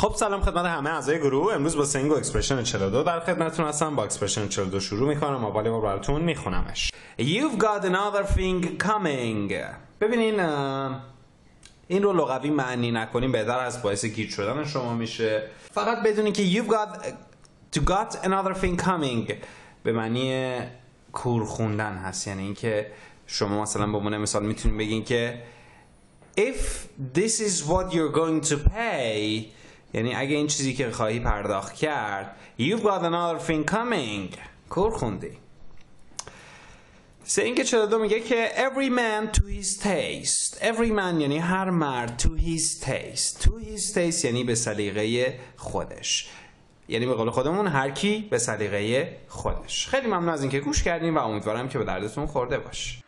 خب سلام خدمت همه اعضای گروه. امروز با سینگو اکسپرشن 42 در خدمتتون هستم. با اکسپرشن 42 شروع میکنم و ولی ما براتون میخونمش. You've got another thing coming. ببینین این رو لغوی معنی نکنیم بهتر از باعث گیج شدن شما میشه. فقط بدونین که you've got another thing coming به معنی کور خوندن هست. یعنی اینکه شما مثلا به عنوان مثال میتونید بگین که If this is what you're going to pay، یعنی اگه این چیزی که خواهی پرداخت کرد، You've got another thing coming. کور خوندی. سینگ 42 میگه که Every man to his taste. Every man یعنی هر مرد to his taste. To his taste یعنی به سلیقه خودش. یعنی به قول خودمون هر کی به سلیقه خودش. خیلی ممنون از اینکه گوش کردین و امیدوارم که به دردتون خورده باشه.